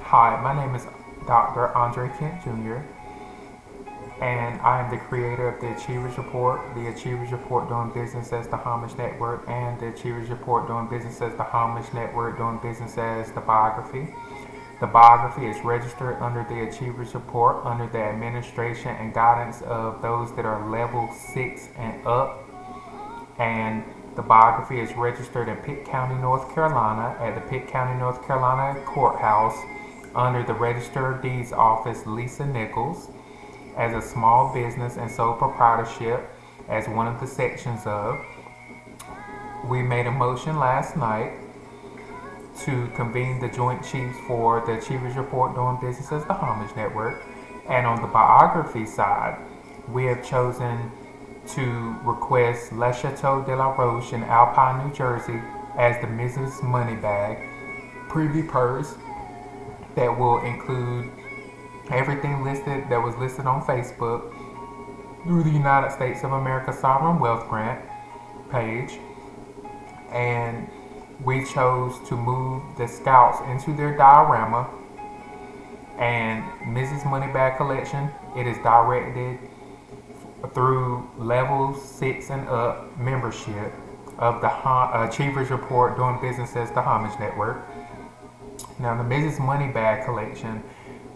Hi, my name is Dr. Andre Kent Jr., and I am the creator of the Achievers Report, the Achievers Report doing business as the Homage Network, and the Achievers Report doing business as the Homage Network doing business as the Biography. The biography is registered under the Achievers Report under the administration and guidance of those that are level 6 and up. And the biography is registered in Pitt County, North Carolina at the Pitt County, North Carolina Courthouse under the Register of Deeds Office Lisa Nichols as a small business and sole proprietorship as one of the sections of. We made a motion last night to convene the Joint Chiefs for the Achievers Report doing business as the Homage Network. And on the biography side, we have chosen to request Le Chateau de la Roche in Alpine, New Jersey as the Mrs. Moneybag privy purse that will include everything listed that was listed on Facebook through the United States of America Sovereign Wealth Grant page. And we chose to move the scouts into their diorama. And Mrs. Moneybag Collection, it is directed through level 6 and up membership of the Achievers Report doing business as the Homage Network. Now the Mrs. Moneybag Collection,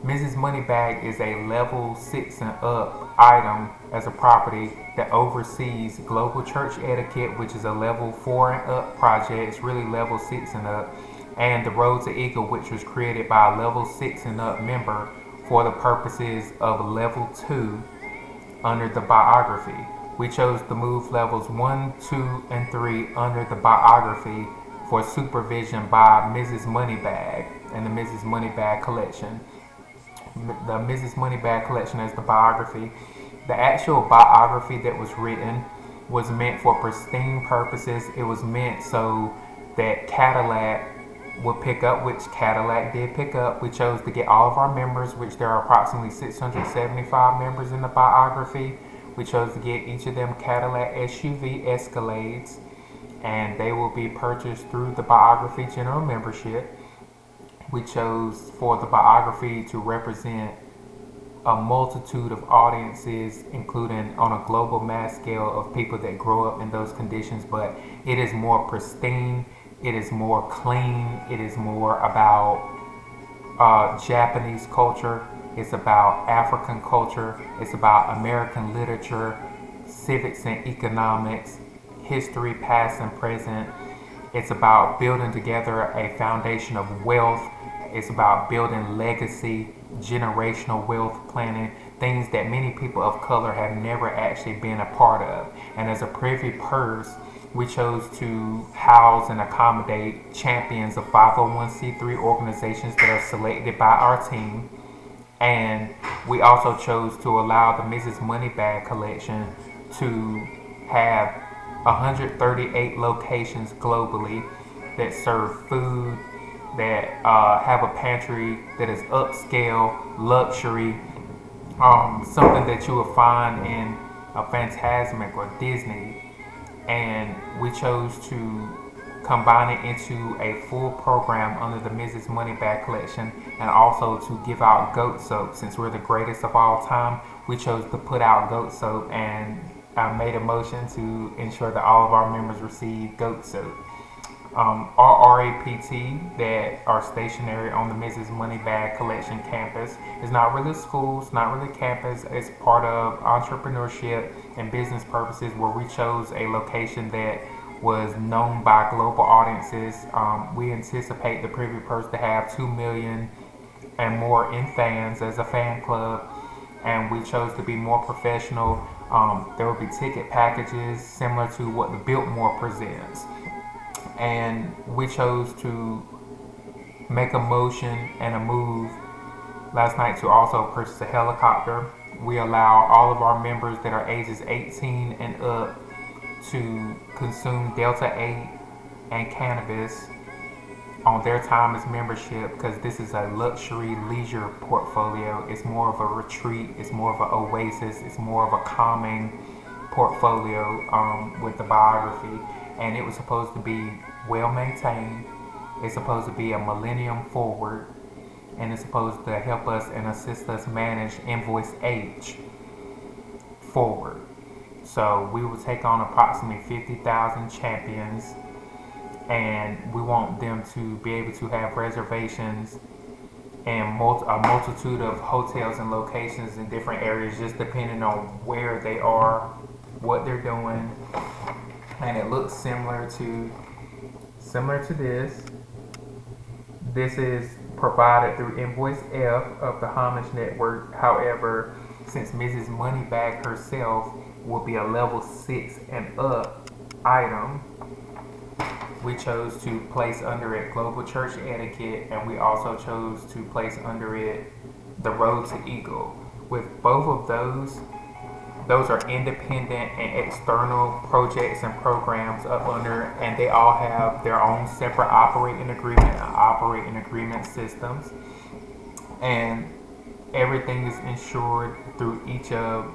Mrs. Moneybag is a level 6 and up item as a property that oversees global church etiquette, which is a level 4 and up project. It's really level 6 and up. And the Road to Eagle, which was created by a level 6 and up member for the purposes of level 2 under the biography. We chose to move levels 1, 2, and 3 under the biography for supervision by Mrs. Moneybag and the Mrs. Moneybag Collection. The Mrs. Moneybag Collection as the biography. The actual biography that was written was meant for pristine purposes. It was meant so that Cadillac would pick up, which Cadillac did pick up. We chose to get all of our members, which there are approximately 675 members in the biography. We chose to get each of them Cadillac SUV Escalades, and they will be purchased through the biography general membership. We chose for the biography to represent a multitude of audiences, including on a global mass scale of people that grow up in those conditions, but it is more pristine, it is more clean, it is more about Japanese culture, it's about African culture, it's about American literature, civics and economics, history past and present. It's about building together a foundation of wealth. It's about building legacy, generational wealth planning, things that many people of color have never actually been a part of. And as a privy purse, we chose to house and accommodate champions of 501c3 organizations that are selected by our team. And we also chose to allow the Mrs. Moneybag Collection to have 138 locations globally that serve food, that have a pantry that is upscale, luxury, something that you will find in a Fantasmic or Disney. And we chose to combine it into a full program under the Mrs. Moneybag Collection, and also to give out goat soap. Since we're the greatest of all time, we chose to put out goat soap, and I made a motion to ensure that all of our members receive goat soap. Our RAPT that are stationary on the Mrs. Moneybag Collection campus is not really a school, it's not really campus, it's part of entrepreneurship and business purposes, where we chose a location that was known by global audiences. We anticipate the Privy Purse to have 2 million and more in fans as a fan club, and we chose to be more professional. There will be ticket packages similar to what the Biltmore presents. And we chose to make a motion and a move last night to also purchase a helicopter. We allow all of our members that are ages 18 and up to consume Delta 8 and cannabis on their time as membership, because this is a luxury leisure portfolio. It's more of a retreat, it's more of an oasis, it's more of a calming portfolio with the biography. And it was supposed to be well maintained. It's supposed to be a millennium forward. and it's supposed to help us and assist us manage invoice H forward. So we will take on approximately 50,000 champions, and we want them to be able to have reservations in a multitude of hotels and locations in different areas, just depending on where they are, what they're doing, and it looks similar to this. This is provided through invoice F of the Homage Network. However, since Mrs. Moneybag herself will be a level 6 and up item, we chose to place under it Global Church Etiquette, and we also chose to place under it the Road to Eagle. With both of those are independent and external projects and programs up under, and they all have their own separate operating agreement systems, and everything is insured through each of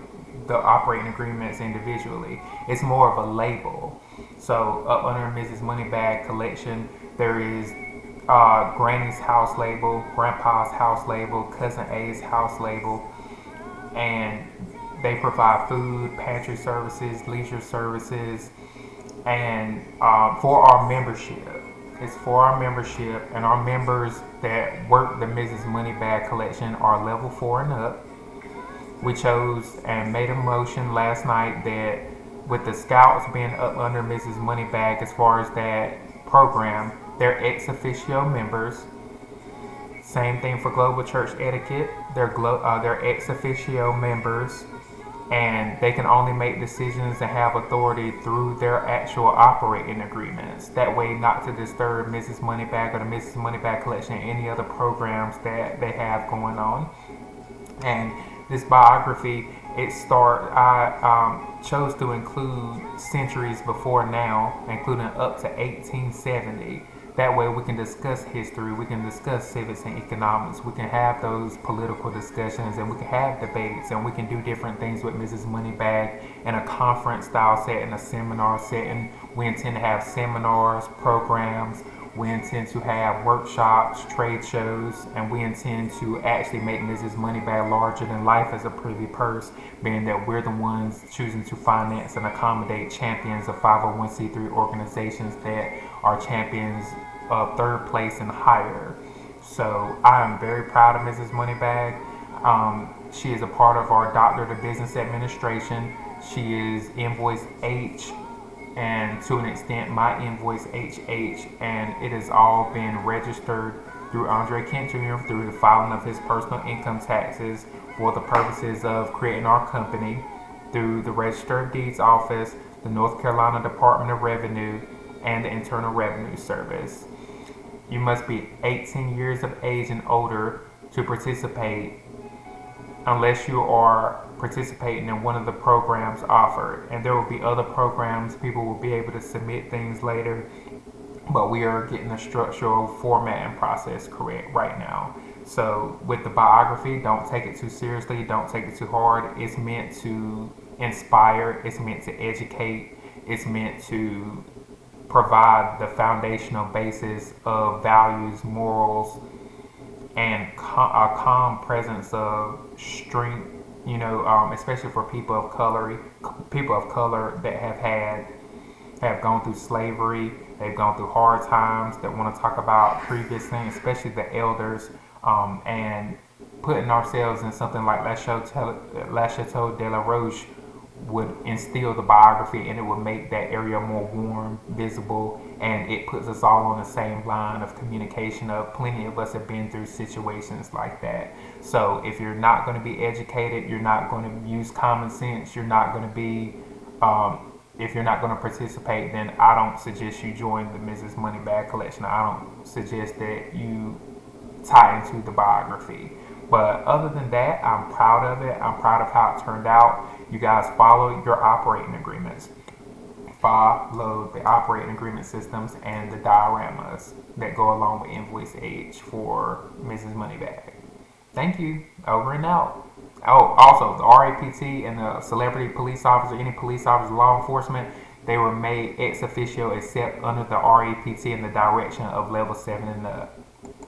the operating agreements individually. It's more of a label. So up under Mrs. Moneybag Collection, there is Granny's house label, Grandpa's house label, Cousin A's house label, and they provide food, pantry services, leisure services, and for our membership. It's for our membership, and our members that work the Mrs. Moneybag Collection are level 4 and up. We chose and made a motion last night that with the scouts being up under Mrs. Moneybag as far as that program, they're ex officio members. Same thing for Global Church Etiquette. They're ex officio members, and they can only make decisions and have authority through their actual operating agreements. That way, not to disturb Mrs. Moneybag or the Mrs. Moneybag Collection and any other programs that they have going on. And this biography, I chose to include centuries before now, including up to 1870. That way we can discuss history, we can discuss civics and economics, we can have those political discussions, and we can have debates, and we can do different things with Mrs. Moneybag in a conference style setting, a seminar setting. We intend to have seminars, programs, we intend to have workshops, trade shows, and we intend to actually make Mrs. Moneybag larger than life as a privy purse, being that we're the ones choosing to finance and accommodate champions of 501c3 organizations that are champions of third place and higher. So I am very proud of Mrs. Moneybag. She is a part of our Doctorate of Business Administration. She is invoice H, and to an extent my invoice HH, and it has all been registered through Andre Kent Jr. through the filing of his personal income taxes for the purposes of creating our company through the Register of Deeds Office, the North Carolina Department of Revenue, and the Internal Revenue Service. You must be 18 years of age and older to participate, unless you are participating in one of the programs offered. And there will be other programs, people will be able to submit things later, but we are getting the structural format and process correct right now. So with the biography, don't take it too seriously, don't take it too hard. It's meant to inspire, it's meant to educate, it's meant to provide the foundational basis of values, morals, and a calm presence of strength, especially for people of color that have gone through slavery, they've gone through hard times, that want to talk about previous things, especially the elders, and putting ourselves in something like La Chateau de la Roche would instill the biography, and it would make that area more warm, visible, and it puts us all on the same line of communication. Of plenty of us have been through situations like that. So if you're not going to be educated, you're not going to use common sense, you're not going to be if you're not going to participate, then I don't suggest you join the Mrs. Moneybag Collection. I don't suggest that you tie into the biography. But other than that, I'm proud of it. I'm proud of how it turned out. You guys follow your operating agreements. Follow the operating agreement systems and the dioramas that go along with invoice H for Mrs. Moneybag. Thank you. Over and out. Oh, also, the RAPT and the celebrity police officer, any police officer, law enforcement, they were made ex officio except under the RAPT and the direction of level 7 and up.